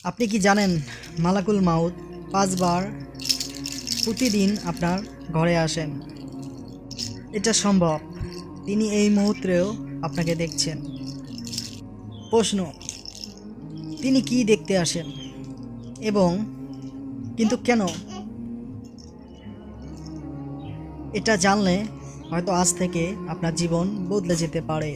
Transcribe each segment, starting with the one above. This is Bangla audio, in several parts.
আপনি কি জানেন মালাকুল মাউত 5 বার প্রতিদিন আপনার ঘরে আসেন? এটা সম্ভব। তিনি এই মুহূর্তেও আপনাকে দেখছেন। প্রশ্ন, তিনি কি দেখতে আসেন এবং কিন্তু কেন? এটা জানলে হয়তো আজ থেকে আপনার জীবন বদলে যেতে পারে।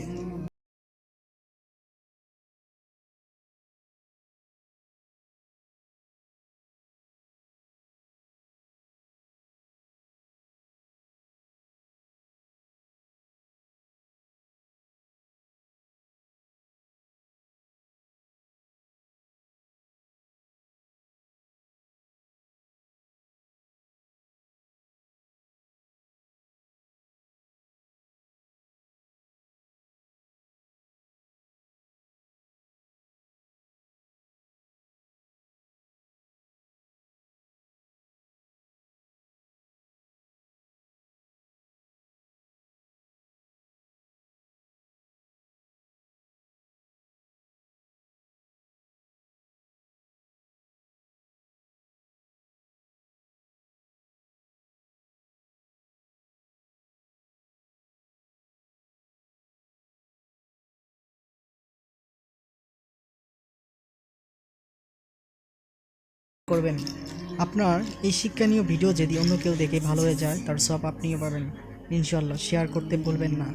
করবেন আপনার এই শিক্ষণীয় ভিডিও যদি অন্য কেউ দেখে ভালো হয়ে যায়, তার সব আপনিও পাবেন ইনশাল্লাহ। শেয়ার করতে ভুলবেন না।